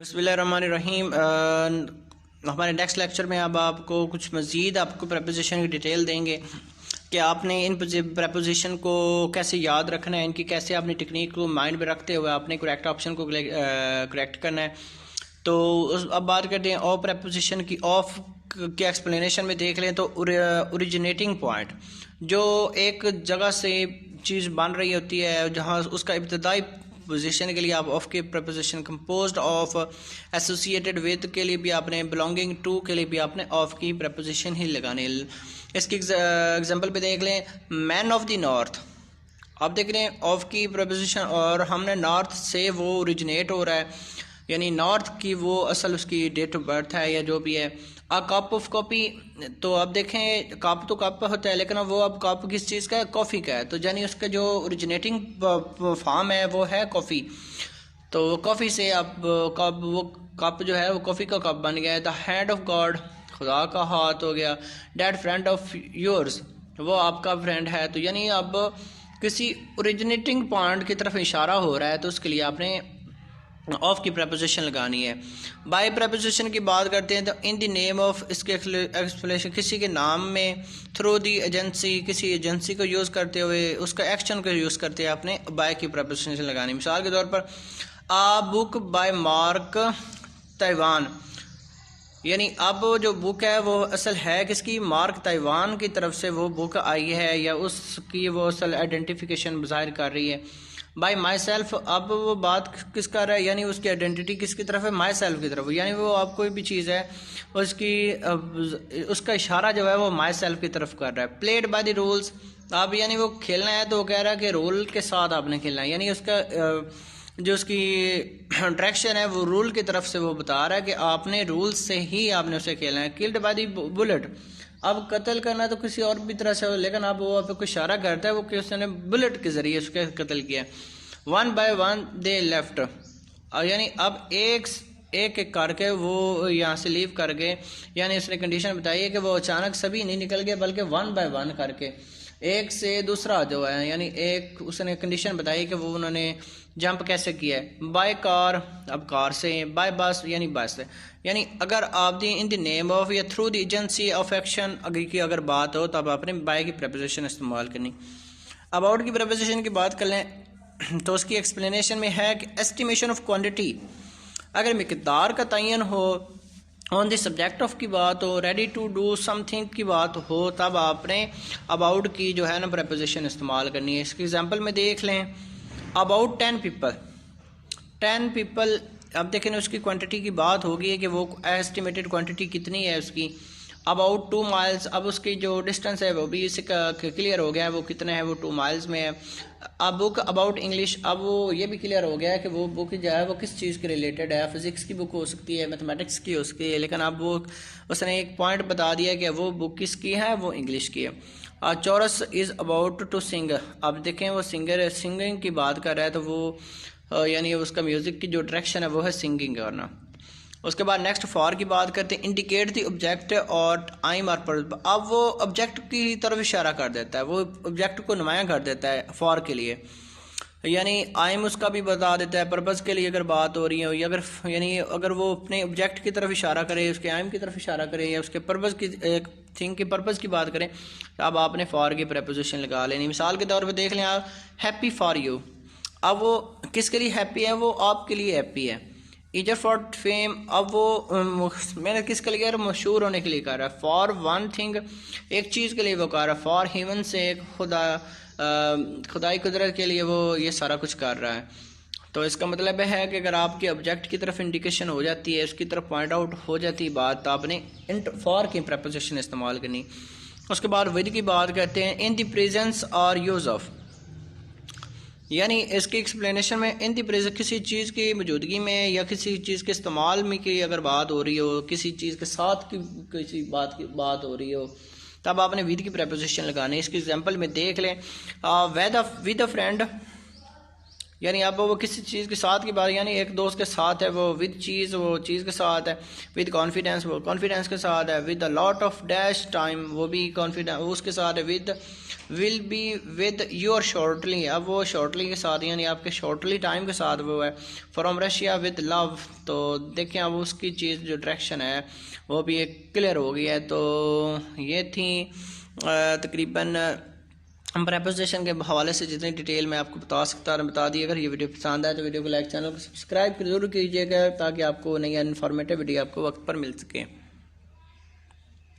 बिस्मिल्लाहिर्रहमानिर्रहीम। हमारे next lecture में अब आपको कुछ मज़ीद आपको प्रपोजिशन की डिटेल देंगे कि आपने इन प्रपोजिशन को कैसे याद रखना है, इनकी कैसे अपनी टेक्निक को माइंड में रखते हुए आपने करेक्ट ऑप्शन को करेक्ट करना है। तो अब बात करते हैं ऑफ प्रपोजिशन की। ऑफ के एक्सप्लेनेशन में देख लें तो ओरिजिनेटिंग पॉइंट, जो एक जगह से चीज़ बन रही होती है जहाँ उसका इब्तदाई पोजीशन के लिए आप ऑफ के preposition composed of, associated with के लिए भी आपने, बिलोंगिंग टू के लिए भी आपने ऑफ की प्रपोजिशन ही लगाने। इसकी एग्जांपल पे देख लें, मैन ऑफ द नॉर्थ। आप देख रहे हैं ऑफ की प्रपोजिशन और हमने नॉर्थ से वो ओरिजिनेट हो रहा है, यानी नॉर्थ की वो असल उसकी डेट ऑफ बर्थ है या जो भी है। अ कप ऑफ कॉफ़ी, तो अब देखें कप तो कप होता है लेकिन वो अब कप किस चीज़ का है, कॉफ़ी का है, तो यानी उसका जो ओरिजिनेटिंग फॉर्म है वो है कॉफ़ी। तो कॉफ़ी से अब कप, वो कप जो है वो कॉफ़ी का कप बन गया है। द हैंड ऑफ गॉड, खुदा का हाथ हो गया। डैट फ्रेंड ऑफ योर्स, वो आपका फ्रेंड है। तो यानी अब किसी ओरिजिनेटिंग पॉइंट की तरफ इशारा हो रहा है तो उसके लिए आपने ऑफ की प्रपोजिशन लगानी है। बाय प्रपोजिशन की बात करते हैं तो इन द नेम ऑफ, इसके एक्सप्लेनेशन किसी के नाम में, थ्रू दी एजेंसी, किसी एजेंसी को यूज़ करते हुए, उसका एक्शन को यूज़ करते हुए आपने बाय की प्रपोजिशन लगानी। मिसाल के तौर पर आ बुक बाय मार्क ताइवान, यानी अब जो बुक है वो असल है किसकी, मार्क ताइवान की तरफ से वो बुक आई है या उसकी वो असल आइडेंटिफिकेशन ज़ाहिर कर रही है। बाय माई सेल्फ, अब वो बात किस कर रहा है, यानी उसकी आइडेंटिटी किसकी तरफ है, माई सेल्फ की तरफ, यानी वो आप कोई भी चीज़ है उसकी उसका इशारा जो है वो माई सेल्फ की तरफ कर रहा है। प्लेड बाय द रूल्स, अब यानी वो खेलना है तो वो कह रहा है कि रूल के साथ आपने खेलना है, यानी उसका जो उसकी डायरेक्शन है वो रूल की तरफ से वो बता रहा है कि आपने रूल से ही आपने उसे खेलना है। किल्ड बाय द बुलेट, अब कत्ल करना तो किसी और भी तरह से हो लेकिन अब वो आप कुछ इशारा करता है वो कि उसने बुलेट के ज़रिए उसके कत्ल किया। One by one they left, यानी अब एक एक करके वो यहाँ से लीव कर गए, यानी उसने कंडीशन बताई है कि वो अचानक सभी नहीं निकल गए बल्कि वन बाय वन करके एक से दूसरा जो है, यानी एक उसने कंडीशन बताई कि वो उन्होंने जंप कैसे किया है। बाय कार, अब कार से। बाय बस, यानी बस से। यानी अगर आप दी इन द नेम ऑफ या through the agency of action की अगर बात हो तब आपने बाय की प्रपोजिशन इस्तेमाल करनी। अबाउट की प्रपोजिशन की बात कर लें तो उसकी एक्सप्लेनेशन में है कि एस्टिमेशन ऑफ क्वांटिटी, अगर मिकदार का तयन हो, ऑन द सब्जेक्ट ऑफ की बात हो, रेडी टू डू समथिंग की बात हो, तब आपने अबाउट की जो है ना प्रपोजिशन इस्तेमाल करनी है। इसकी एग्जांपल में देख लें, अबाउट 10 पीपल, 10 पीपल, अब देखें उसकी क्वांटिटी की बात होगी है कि वो एस्टिमेटेड क्वांटिटी कितनी है उसकी। अबाउट 2 माइल्स, अब उसकी जो डिस्टेंस है वो भी इसे क्लियर हो गया है वो कितना है, वो 2 माइल्स में है। अब बुक अबाउट इंग्लिश, अब वो ये भी क्लियर हो गया है कि वो बुक जो है वो किस चीज़ के रिलेटेड है, फिजिक्स की बुक हो सकती है, मैथमेटिक्स की हो सकती है, लेकिन अब वो उसने एक पॉइंट बता दिया कि वो बुक किसकी है, वो इंग्लिश की है। चौरस इज़ अबाउट टू सिंग, अब देखें वो सिंगर सिंगिंग की बात कर रहा है तो वो यानी उसका म्यूज़िक की जो डायरेक्शन है वो है सिंगिंग करना। उसके बाद नेक्स्ट फॉर की बात करते हैं, इंडिकेट द ऑब्जेक्ट और आइम और पर्पज, अब वो ऑब्जेक्ट की तरफ इशारा कर देता है, वो ऑब्जेक्ट को नुमाया कर देता है फॉर के लिए, यानी आइम उसका भी बता देता है। पर्पज़ के लिए अगर बात हो रही है, अगर यानी अगर वो अपने ऑब्जेक्ट की तरफ इशारा करे, उसके आइम की तरफ इशारा करे या उसके पर्पज़ की एक थिंग के पर्पज़ की बात करें तो अब आपने फॉर की प्रपोजिशन लगा लेनी। मिसाल के तौर पर देख लें आप, हैप्पी फॉर यू, अब वो किसके लिए हैप्पी है, वो आपके लिए हैप्पी है। ईजर फॉर फेम, अब वो मैंने किसके लिए मशहूर होने के लिए कह रहा है। फॉर वन थिंग, एक चीज़ के लिए वो कह रहा है। फॉर ह्यूमन से, खुदाई कुदरत के लिए वो ये सारा कुछ कर रहा है। तो इसका मतलब है कि अगर आपके ऑब्जेक्ट की तरफ इंडिकेशन हो जाती है, उसकी तरफ पॉइंट आउट हो जाती है बात, तो आपने फॉर की प्रपोजिशन इस्तेमाल करनी। उसके बाद विद की बात करते हैं, इन द प्रेजेंस और यूज़ ऑफ, यानी इसकी एक्सप्लेनेशन में इन दी प्रेजेंस, किसी चीज़ की मौजूदगी में या किसी चीज़ के इस्तेमाल में की अगर बात हो रही हो, किसी चीज़ के साथ की किसी बात की बात हो रही हो, तब आपने विद की प्रपोजिशन लगानी है। इसकी एग्जांपल में देख लें, विद अ फ्रेंड, यानी अब वो किसी चीज़ के साथ की बात, यानी एक दोस्त के साथ है वो विद चीज़, वो चीज़ के साथ है विद कॉन्फिडेंस, वो कॉन्फिडेंस के साथ है with a lot of dash time, वो भी कॉन्फिडेंस उसके साथ है with will be with your shortly, अब वो शॉर्टली के साथ यानी आपके शॉर्टली टाइम के साथ वो है फ्रॉम रशिया विद लव। तो देखें अब उसकी चीज़ जो डायरेक्शन है वो भी एक क्लियर हो गई है। तो ये थी तकरीबन प्रेपोजिशन के हवाले से जितनी डिटेल मैं आपको बता दी। अगर ये वीडियो पसंद आए तो वीडियो को लाइक, चैनल को सब्सक्राइब जरूर कीजिएगा ताकि आपको नई इन्फॉर्मेटिव वीडियो आपको वक्त पर मिल सके।